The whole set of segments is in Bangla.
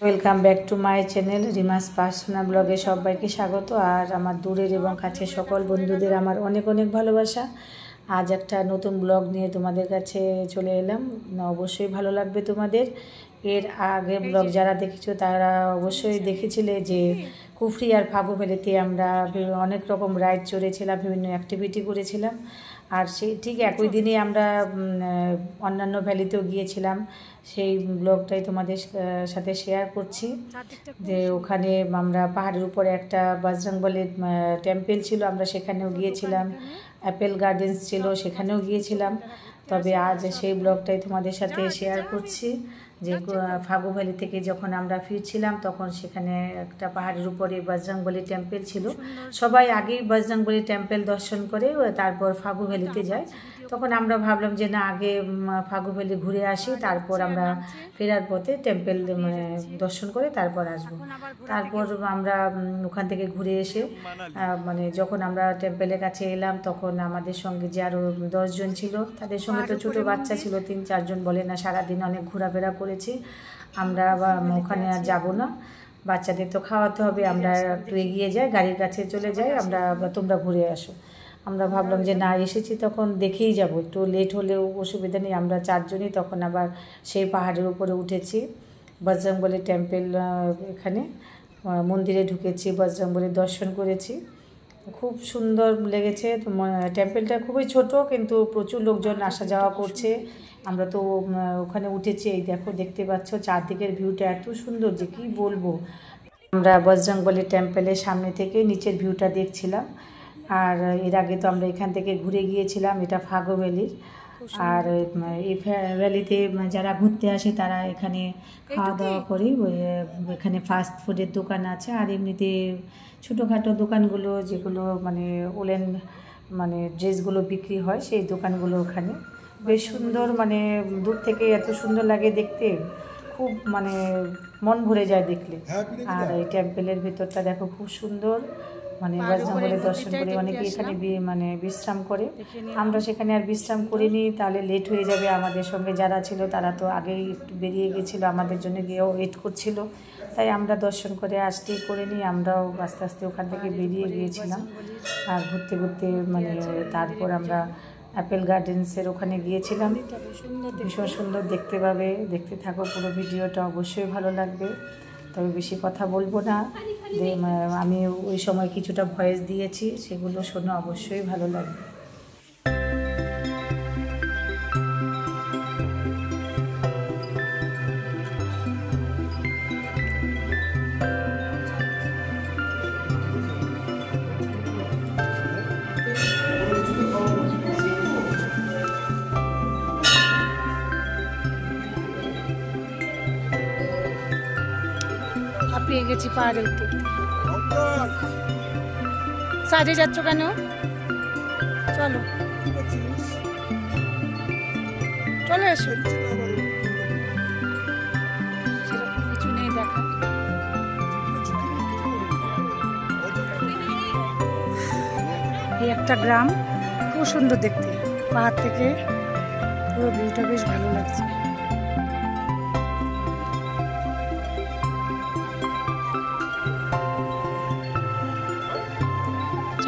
Welcome back to my channel রিমাস personal ব্লগে সবাইকে স্বাগত। আর আমার দূরের এবং কাছের সকল বন্ধুদের আমার অনেক অনেক ভালোবাসা। আজ একটা নতুন ব্লগ নিয়ে তোমাদের কাছে চলে এলাম, অবশ্যই ভালো লাগবে তোমাদের। এর আগে ব্লগ যারা দেখেছো তারা অবশ্যই দেখেছিলে যে কুফরি আর ফাগু ভ্যালিতে আমরা অনেক রকম রাইড চড়েছিলাম, বিভিন্ন অ্যাক্টিভিটি করেছিলাম। আর সেই ঠিক একই দিনে আমরা অন্যান্য ভ্যালিতেও গিয়েছিলাম। সেই ব্লগটাই তোমাদের সাথে শেয়ার করছি। যে ওখানে আমরা পাহাড়ের উপরে একটা বজরংবলীর টেম্পল ছিল, আমরা সেখানেও গিয়েছিলাম। অ্যাপেল গার্ডেন্স ছিল, সেখানেও গিয়েছিলাম। তবে আজ সেই ব্লগটাই তোমাদের সাথে শেয়ার করছি। যে ফাগু ভ্যালি থেকে যখন আমরা ফিরছিলাম তখন সেখানে একটা পাহাড়ের উপরে বজরংবলী টেম্পল ছিল। সবাই আগেই বজরংবলী টেম্পল দর্শন করে তারপর ফাগু ভ্যালিতে যায়। তখন আমরা ভাবলাম যে না, আগে ফাগু ভ্যালি ঘুরে আসি, তারপর আমরা ফেরার পথে টেম্পল দর্শন করে তারপর আসব। তারপর আমরা ওখান থেকে ঘুরে এসে যখন আমরা টেম্পলের কাছে এলাম তখন আমাদের সঙ্গে যে আরও 10 জন ছিল, তাদের সঙ্গে তো ছোটো বাচ্চা ছিল 3-4 জন, বলে না সারাদিন অনেক ঘোরাফেরা করেছি, আমরা ওখানে আর যাবো না, বাচ্চাদের তো খাওয়াতে হবে, আমরা একটু এগিয়ে যাই, গাড়ির কাছে চলে যাই, তোমরা ঘুরে আসো। আমরা ভাবলাম যে না, এসেছি তখন দেখেই যাব, একটু লেট হলেও অসুবিধা নেই। আমরা 4 জনই তখন আবার সেই পাহাড়ের উপরে উঠেছি, বজরংবলী টেম্পল এখানে মন্দিরে ঢুকেছি, বজরংবলীর দর্শন করেছি। খুব সুন্দর লেগেছে। টেম্পলটা খুবই ছোট, কিন্তু প্রচুর লোকজন আসা যাওয়া করছে। আমরা তো ওখানে উঠেছি, এই দেখো, দেখতে পাচ্ছ চারদিকের ভিউটা এত সুন্দর যে কি বলবো। আমরা বজরংবলী টেম্পলের সামনে থেকে নিচের ভিউটা দেখছিলাম। আর এর আগে তো আমরা এখান থেকে ঘুরে গিয়েছিলাম, এটা ফাগু ভ্যালির। আর এই ভ্যালিতে যারা ঘুরতে আসে তারা এখানে খাওয়া দাওয়া করে। এখানে ফাস্ট ফুডের দোকান আছে, আর এমনিতে ছোটোখাটো দোকানগুলো যেগুলো ওলেন ড্রেসগুলো বিক্রি হয়, সেই দোকানগুলো ওখানে বেশ সুন্দর। দূর থেকে এত সুন্দর লাগে দেখতে, খুব মন ভরে যায় দেখলে। আর এই টেম্পলের ভিতরটা দেখো, খুব সুন্দর। বজরংবলী দর্শন করে অনেকে এখানে বিশ্রাম করে। আমরা সেখানে আর বিশ্রাম করিনি, তাহলে লেট হয়ে যাবে। আমাদের সঙ্গে যারা ছিল তারা তো আগেই একটু বেরিয়ে গেছিলো, আমাদের জন্য গিয়েও ওয়েট করছিল, তাই আমরা দর্শন করে আসতেই করিনি, আমরাও আস্তে আস্তে ওখান থেকে বেরিয়ে গিয়েছিলাম। আর ঘুরতে ঘুরতে তারপর আমরা অ্যাপেল গার্ডেন্সের ওখানে গিয়েছিলাম। ভীষণ সুন্দর দেখতে পাবে, দেখতে থাকো পুরো ভিডিওটা, অবশ্যই ভালো লাগবে। তবে বেশি কথা বলবো না, আমি ওই সময় কিছুটা ভয়েস দিয়েছি, সেগুলো শোনো, অবশ্যই ভালো লাগবে। পেয়ে গেছি পাহাড়ে উঠতে। সাজে যাচ্ছ কেন? চলো চলে এসো। সেরকম কিছু নেই দেখা। এই একটা গ্রাম, খুব সুন্দর দেখতে, পাহাড় থেকে পুরো ভিউটা বেশ ভালো লাগছে।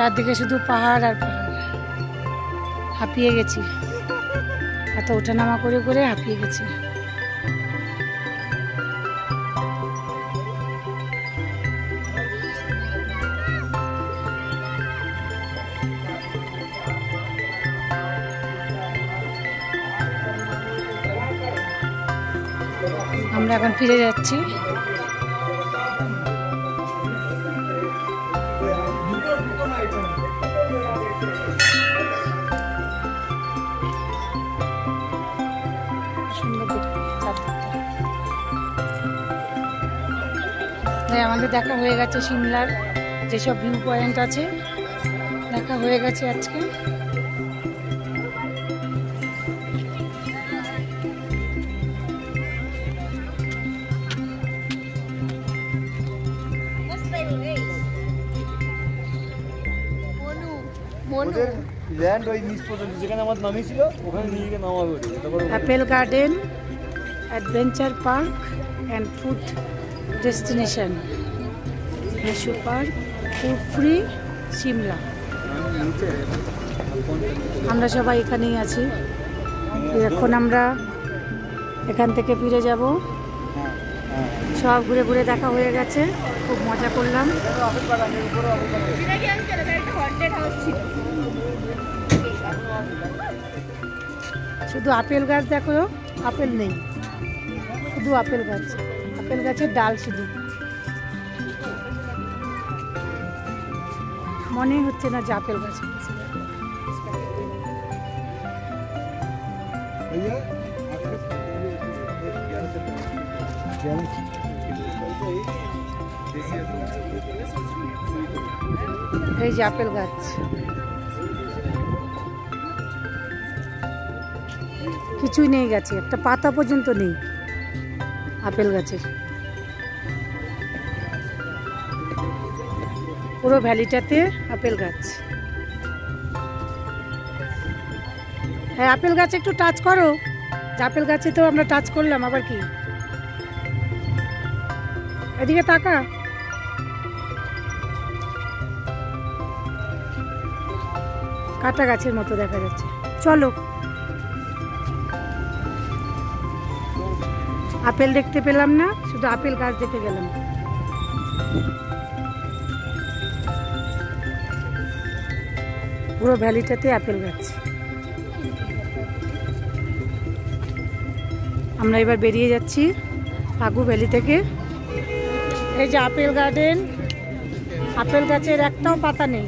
চারদিকে শুধু পাহাড় আর পাহাড়। হাঁপিয়ে গেছি, এত ওঠানামা করে করে হাঁপিয়ে গেছি। আমরা এখন ফিরে যাচ্ছি। আমাদের দেখা হয়ে গেছে, সিমলার যেসব ভিউ পয়েন্ট আছে দেখা হয়ে গেছে আজকে। ল্যান্ড ওই নিচ পর্যন্ত যেখানে আমার নামিয়েছিল ওখানে নিয়ে গিয়ে নামাবো। Apple garden, adventure park and food destination মেসো পার্ক, কুফরি, সিমলা। আমরা সবাই এখানেই আছি। এখন আমরা এখান থেকে ফিরে যাব। সব ঘুরে ঘুরে দেখা হয়ে গেছে, খুব মজা করলাম। শুধু আপেল গাছ দেখো, আপেল নেই, শুধু আপেল গাছ, আপেল গাছের ডাল শুধু। মনে হচ্ছে না যে আপেল গাছ। এই যে আপেল গাছ, কিছুই নেই গাছে, একটা পাতা পর্যন্ত নেই আপেল গাছের। পুরো ভ্যালিটাতে আপেল গাছ। হ্যাঁ, আপেল গাছে একটু টাচ করো। আপেল গাছে তো আমরা টাচ করলাম, আবার কি? এদিকে তাকা। কাটা গাছের মতো দেখা যাচ্ছে। চলো, আপেল দেখতে পেলাম না, শুধু আপেল গাছ দেখে গেলাম। পুরো ভ্যালিটাতে আপেল গাছ। আমরা এবার বেরিয়ে যাচ্ছি ফাগু ভ্যালি থেকে। এই যে আপেল গার্ডেন, আপেল গাছের একটাও পাতা নেই,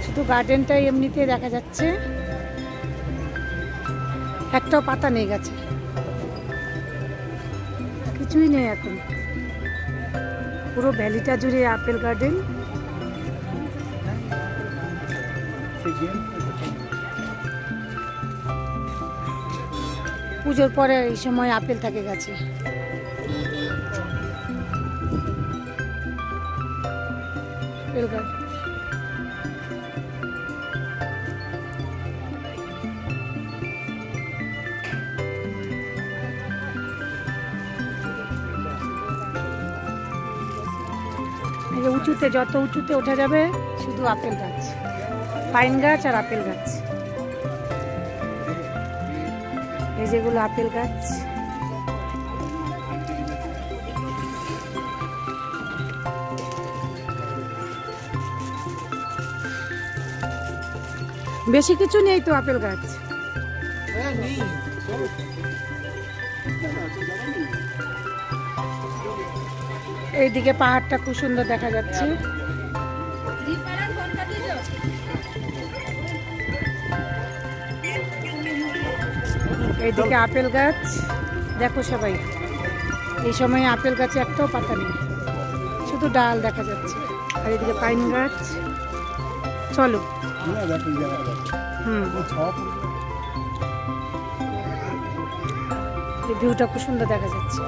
শুধু গার্ডেনটাই এমনিতে দেখা যাচ্ছে, একটাও পাতা নেই গাছে, কিছুই নেই এখন। পুরো ভ্যালিটা জুড়ে আপেল গার্ডেন। পুজোর পরে এই সময় আপেল থাকে গাছে। Apple garden. উঁচুতে, যত উঁচুতে ওঠা যাবে শুধু আপেল গাছ, পাইন গাছ আর আপেল গাছ। এই যেগুলো আপেল গাছ। বেশি কিছু নেই তো আপেল গাছ। এইদিকে পাহাড়টা খুব সুন্দর দেখা যাচ্ছে। এইদিকে আপেল গাছ দেখো সবাই। এই সময় আপেল গাছে একটাও পাতা নেই, শুধু ডাল দেখা যাচ্ছে। আর এদিকে পাইন গাছ। চলো, এই ভিউটা খুব সুন্দর দেখা যাচ্ছে।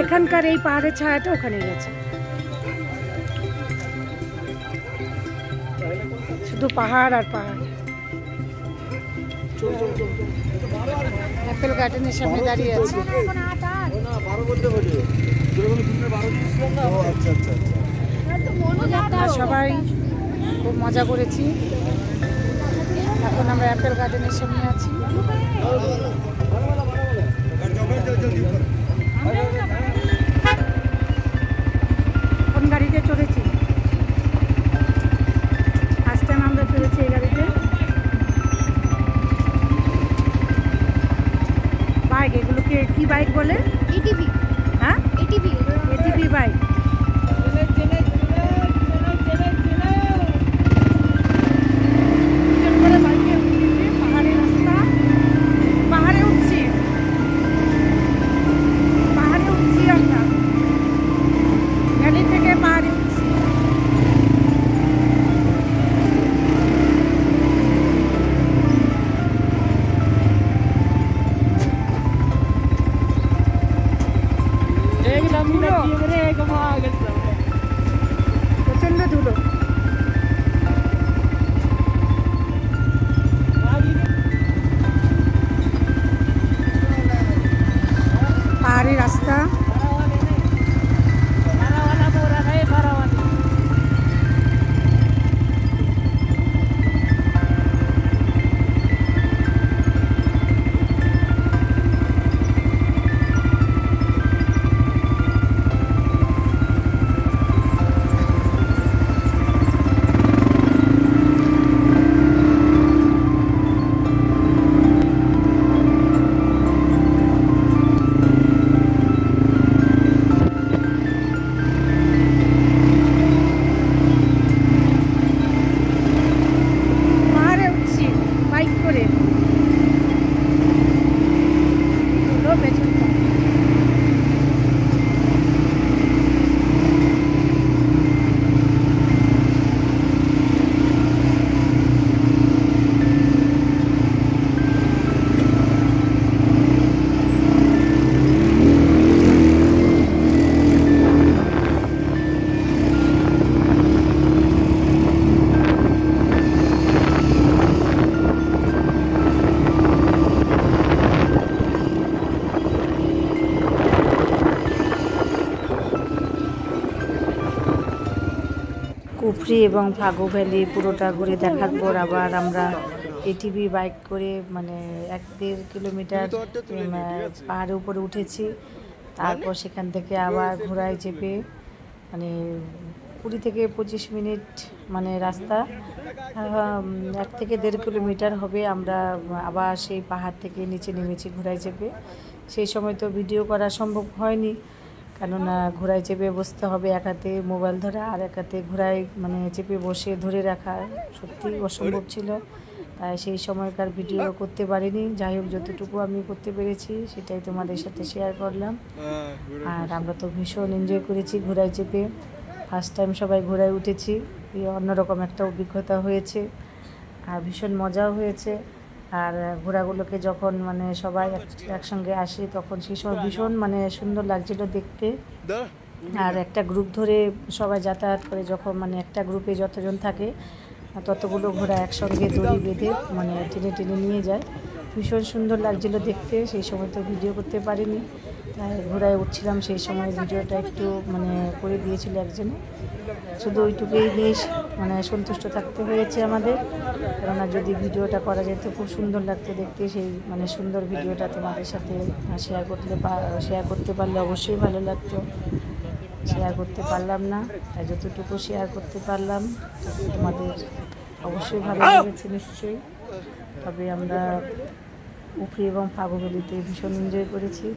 এখানকার এই পাহাড়ের ছায়াটা ওখানে গেছে, শুধু পাহাড় আর পাহাড়। অ্যাপেল গার্ডেনের সামনে দাঁড়িয়ে আছি। সবাই খুব মজা করেছি। এখন আমরা অ্যাপেল গার্ডেনের সামনে আছি। কোন গাড়িতে চড়েছি? ফার্স্ট টাইম আমরা চড়েছি এই গাড়িতে। বাইক, এগুলোকে কি বাইক বলে? এটিভি। হ্যাঁ, এটিভি, এটিভি বাইক। প্রচন্ড ধুলো। পেছনটা। কুফরি এবং ফাগু ভ্যালি পুরোটা ঘুরে দেখার পর আবার আমরা এটিভি বাইক করে মানে 1-1.5 কিলোমিটার পাহাড়ের উপরে উঠেছি। তারপর সেখান থেকে আবার ঘোড়ায় চেপে মানে 20 থেকে 25 মিনিট মানে রাস্তা 1 থেকে 1.5 কিলোমিটার হবে। আমরা আবার সেই পাহাড় থেকে নিচে নেমেছি ঘোড়ায় চেপে। সেই সময় তো ভিডিও করা সম্ভব হয়নি, কেননা ঘোড়ায় চেপে বসতে হবে, এক হাতে মোবাইল ধরা আর এক হাতে ঘোড়ায় মানে চেপে বসে ধরে রাখা সত্যিই অসম্ভব ছিল। তাই সেই সময়কার ভিডিও করতে পারিনি। যাই হোক, যতটুকু আমি করতে পেরেছি সেটাই তোমাদের সাথে শেয়ার করলাম। আর আমরা তো ভীষণ এনজয় করেছি ঘোড়ায় চেপে। ফার্স্ট টাইম সবাই ঘোড়ায় উঠেছি, অন্যরকম একটা অভিজ্ঞতা হয়েছে আর ভীষণ মজাও হয়েছে। আর ঘোড়াগুলোকে যখন মানে সবাই একসঙ্গে আসে তখন সেই সময় ভীষণ মানে সুন্দর লাগছিল দেখতে। আর একটা গ্রুপ ধরে সবাই যাতায়াত করে, যখন মানে একটা গ্রুপে যতজন থাকে ততগুলো ঘোড়া একসঙ্গে দড়ি বেঁধে মানে টেনে টেনে নিয়ে যায়। ভীষণ সুন্দর লাগছিল দেখতে। সেই সময় তো ভিডিও করতে পারিনি, তাই ঘোড়ায় উঠছিলাম সেই সময় ভিডিওটা একটু মানে করে দিয়েছিল একজনে। শুধু ওইটুকুই নিয়ে মানে সন্তুষ্ট থাকতে হয়েছে আমাদের, কেননা যদি ভিডিওটা করা যেত খুব সুন্দর লাগতো দেখতে। সেই মানে সুন্দর ভিডিওটা তোমাদের সাথে শেয়ার করতে পারলে অবশ্যই ভালো লাগতো। শেয়ার করতে পারলাম না, তাই যতটুকু শেয়ার করতে পারলাম তোমাদের অবশ্যই ভালো লেগেছে নিশ্চয়ই। তবে আমরা কুফরি এবং ফাগু ভ্যালিতে ভীষণ এনজয় করেছি।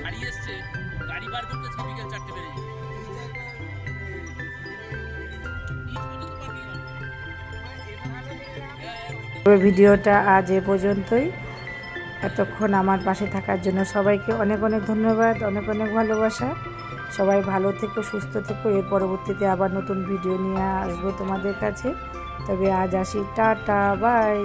গাড়ি এসছে, গাড়ি বার করতেছে বিকেল 4টে বেজে যায়। ভিডিওটা আজ এ পর্যন্তই। এতক্ষণ আমার পাশে থাকার জন্য সবাইকে অনেক অনেক ধন্যবাদ, অনেক অনেক ভালোবাসা। সবাই ভালো থেকো, সুস্থ থেকো। এর পরবর্তীতে আবার নতুন ভিডিও নিয়ে আসবো তোমাদের কাছে। তবে আজ আসি, টাটা, বাই।